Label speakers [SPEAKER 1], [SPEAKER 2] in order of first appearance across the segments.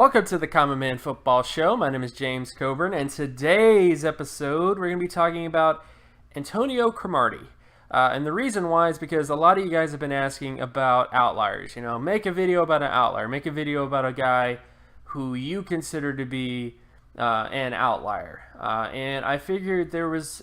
[SPEAKER 1] Welcome to the Common Man Football Show. My name is James Coburn, and today's episode we're going to be talking about Antonio Cromartie. And the reason why is because a lot of you guys have been asking about outliers. You know, make a video about an outlier. Make a video about a guy who you consider to be an outlier. And I figured there was,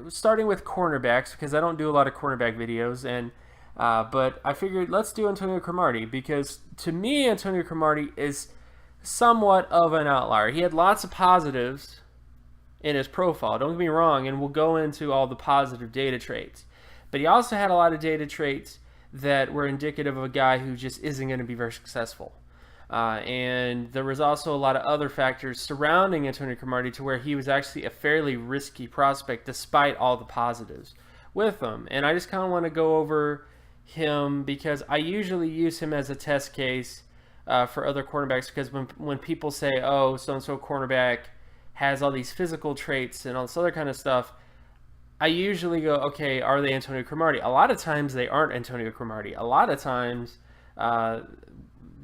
[SPEAKER 1] starting with cornerbacks, because I don't do a lot of cornerback videos, but I figured let's do Antonio Cromartie, because to me, Antonio Cromartie is somewhat of an outlier. He had lots of positives in his profile, don't get me wrong, and we'll go into all the positive data traits. But he also had a lot of data traits that were indicative of a guy who just isn't going to be very successful. And there was also a lot of other factors surrounding Antonio Cromartie to where he was actually a fairly risky prospect despite all the positives with him. And I just kind of want to go over him because I usually use him as a test case for other cornerbacks, because when people say, oh, so-and-so cornerback has all these physical traits and all this other kind of stuff, I usually go, okay, are they Antonio Cromartie? A lot of times they aren't Antonio Cromartie. A lot of times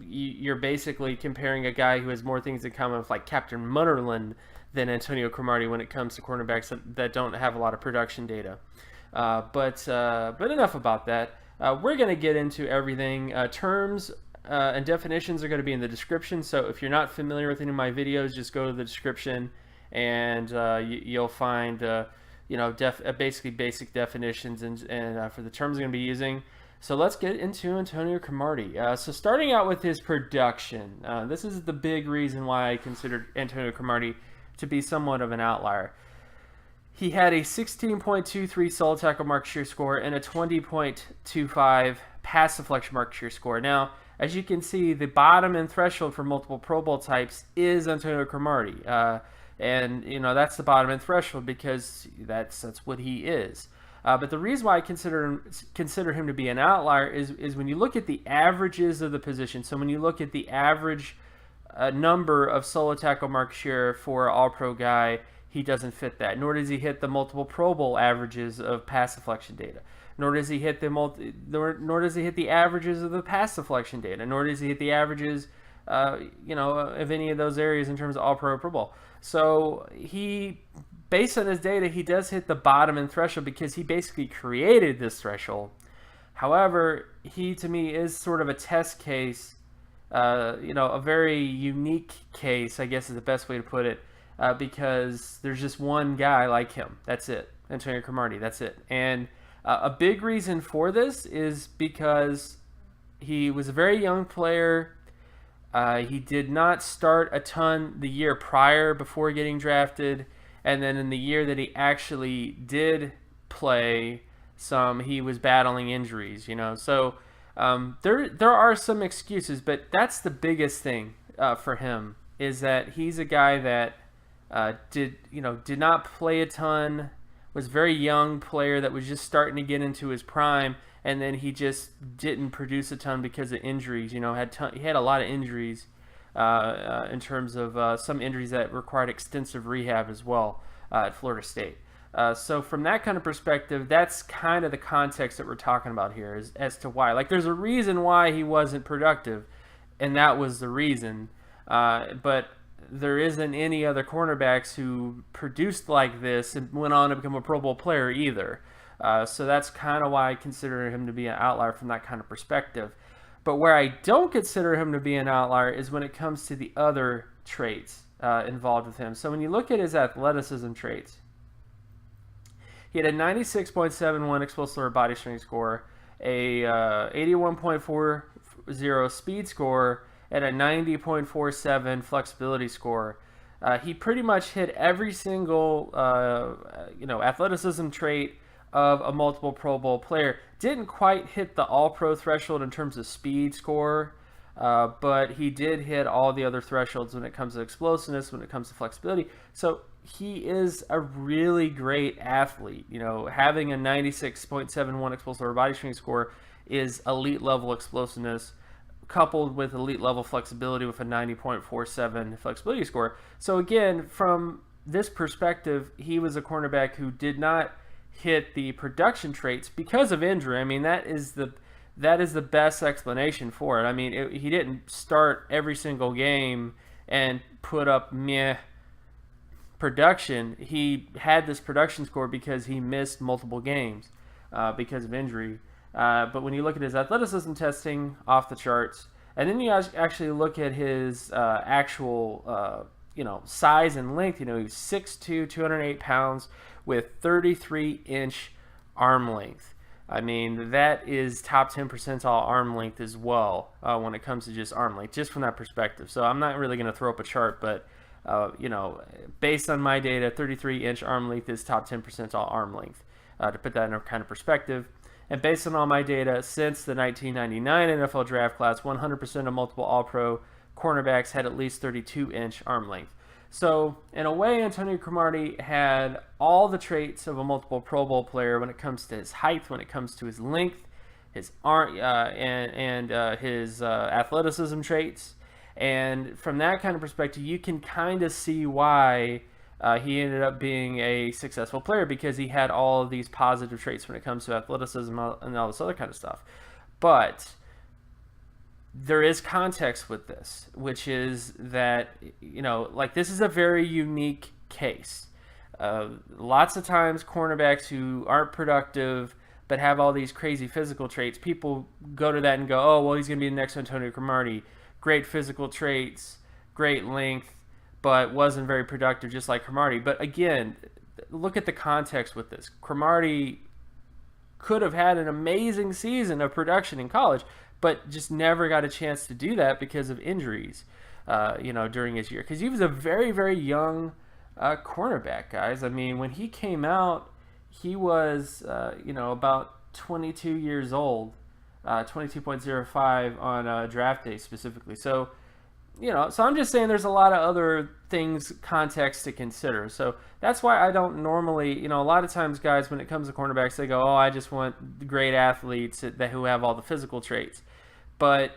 [SPEAKER 1] you're basically comparing a guy who has more things in common with like Captain Munnerlyn than Antonio Cromartie when it comes to cornerbacks that don't have a lot of production data. But enough about that. We're going to get into everything. Terms and definitions are going to be in the description, so if you're not familiar with any of my videos, just go to the description and you'll find basically basic definitions and for the terms I'm going to be using. So let's get into Antonio Cromartie. So starting out with his production, this is the big reason why I considered Antonio Cromartie to be somewhat of an outlier. He had a 16.23 solid tackle market share score and a 20.25 pass deflection market share score. Now, as you can see, the bottom end threshold for multiple Pro Bowl types is Antonio Cromartie. And, you know, that's the bottom end threshold because that's what he is. But the reason why I consider him to be an outlier is when you look at the averages of the position. So when you look at the average number of solid tackle market share for an all-pro guy, he doesn't fit that. Nor does he hit the multiple Pro Bowl averages of pass deflection data. Nor does he hit nor does he hit the averages of the pass deflection data. Nor does he hit the averages, of any of those areas in terms of All-Pro, Pro Bowl. So he, based on his data, he does hit the bottom end threshold because he basically created this threshold. However, he to me is sort of a test case, a very unique case, I guess is the best way to put it, because there's just one guy like him. That's it, Antonio Cromartie. That's it, and a big reason for this is because he was a very young player. He did not start a ton the year prior before getting drafted. And then in the year that he actually did play some, he was battling injuries, So there are some excuses, but that's the biggest thing for him is that he's a guy that did not play a ton, was a very young player that was just starting to get into his prime, and then he just didn't produce a ton because of injuries. He had a lot of injuries in terms of some injuries that required extensive rehab as well at Florida State. So from that kind of perspective, that's kind of the context that we're talking about here as to why. Like, there's a reason why he wasn't productive, and that was the reason. But there isn't any other cornerbacks who produced like this and went on to become a Pro Bowl player either. So that's kind of why I consider him to be an outlier from that kind of perspective. But where I don't consider him to be an outlier is when it comes to the other traits involved with him. So when you look at his athleticism traits, he had a 96.71 explosive body strength score, a 81.40 speed score, and a 90.47 flexibility score. He pretty much hit every single athleticism trait of a multiple Pro Bowl player. Didn't quite hit the All-Pro threshold in terms of speed score, but he did hit all the other thresholds when it comes to explosiveness, when it comes to flexibility. So he is a really great athlete. Having a 96.71 explosive body strength score is elite level explosiveness, coupled with elite level flexibility with a 90.47 flexibility score. So again, from this perspective, he was a cornerback who did not hit the production traits because of injury. I mean, that is the best explanation for it. I mean, he didn't start every single game and put up meh production. He had this production score because he missed multiple games because of injury. But when you look at his athleticism testing, off the charts. And then you actually look at his actual, size and length. He was 6'2", 208 pounds with 33-inch arm length. I mean, that is top 10 percentile arm length as well when it comes to just arm length, just from that perspective. So I'm not really going to throw up a chart, but, based on my data, 33-inch arm length is top 10 percentile arm length, to put that in a kind of perspective. And based on all my data, since the 1999 NFL draft class, 100% of multiple All-Pro cornerbacks had at least 32-inch arm length. So, in a way, Antonio Cromartie had all the traits of a multiple Pro Bowl player when it comes to his height, when it comes to his length, his arm, and his athleticism traits. And from that kind of perspective, you can kind of see why he ended up being a successful player, because he had all of these positive traits when it comes to athleticism and all this other kind of stuff. But there is context with this, which is that, this is a very unique case. Lots of times cornerbacks who aren't productive but have all these crazy physical traits, people go to that and go, oh, well, he's going to be the next Antonio Cromartie. Great physical traits, great length, but wasn't very productive, just like Cromartie. But again, look at the context with this. Cromartie could have had an amazing season of production in college, but just never got a chance to do that because of injuries, during his year. Because he was a very, very young cornerback, guys. I mean, when he came out, he was, about 22 years old, 22.05 on draft day specifically. So, so I'm just saying there's a lot of other things, context to consider. So that's why I don't normally, a lot of times, guys, when it comes to cornerbacks, they go, oh, I just want great athletes who have all the physical traits. But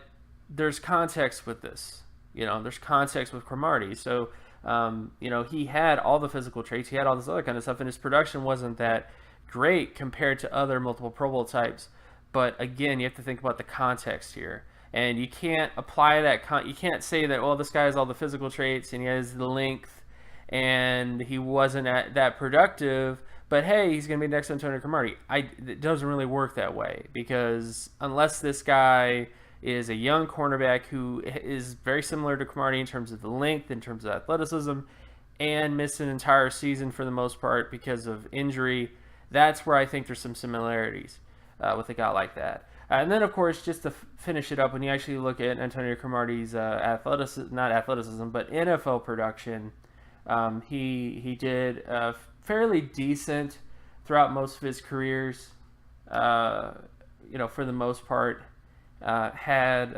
[SPEAKER 1] there's context with this. There's context with Cromartie. So, he had all the physical traits. He had all this other kind of stuff, and his production wasn't that great compared to other multiple Pro Bowl types. But again, you have to think about the context here. And you can't apply that. You can't say that, well, this guy has all the physical traits and he has the length and he wasn't that productive, but hey, he's going to be next to Antonio Cromartie. It doesn't really work that way, because unless this guy is a young cornerback who is very similar to Cromartie in terms of the length, in terms of athleticism, and missed an entire season for the most part because of injury, that's where I think there's some similarities with a guy like that. And then, of course, just to finish it up, when you actually look at Antonio Cromartie's not athleticism, but NFL production, he did fairly decent throughout most of his careers. For the most part, had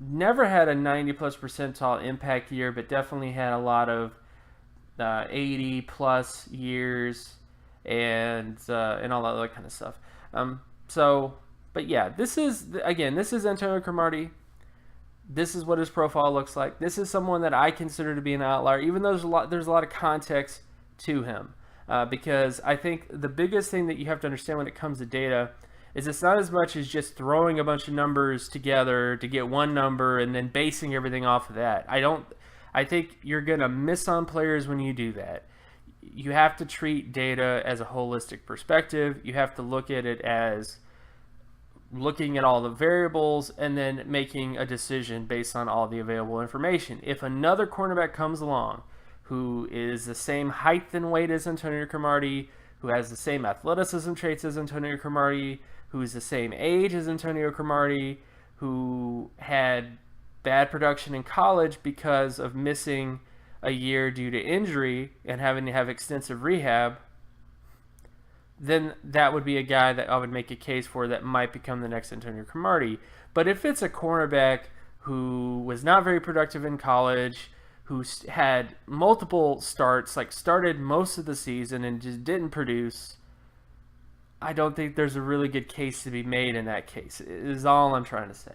[SPEAKER 1] never had a 90+ percentile impact year, but definitely had a lot of 80+ years and all that other kind of stuff. But yeah, this is Antonio Cromartie. This is what his profile looks like. This is someone that I consider to be an outlier, even though there's a lot of context to him. Because I think the biggest thing that you have to understand when it comes to data is it's not as much as just throwing a bunch of numbers together to get one number and then basing everything off of that. I think you're going to miss on players when you do that. You have to treat data as a holistic perspective. You have to look at it as looking at all the variables and then making a decision based on all the available information. If another cornerback comes along who is the same height and weight as Antonio Cromartie, who has the same athleticism traits as Antonio Cromartie, who is the same age as Antonio Cromartie, who had bad production in college because of missing a year due to injury and having to have extensive rehab, then that would be a guy that I would make a case for that might become the next Antonio Cromartie. But if it's a cornerback who was not very productive in college, who had multiple starts, like started most of the season and just didn't produce, I don't think there's a really good case to be made in that case, is all I'm trying to say.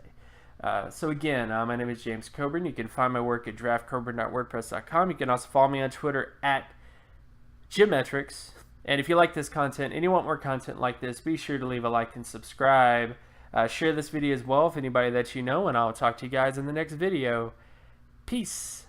[SPEAKER 1] So again, my name is James Coburn. You can find my work at draftcoburn.wordpress.com. You can also follow me on Twitter at Geometrics. And if you like this content and you want more content like this, be sure to leave a like and subscribe. Share this video as well with anybody that you know, and I'll talk to you guys in the next video. Peace.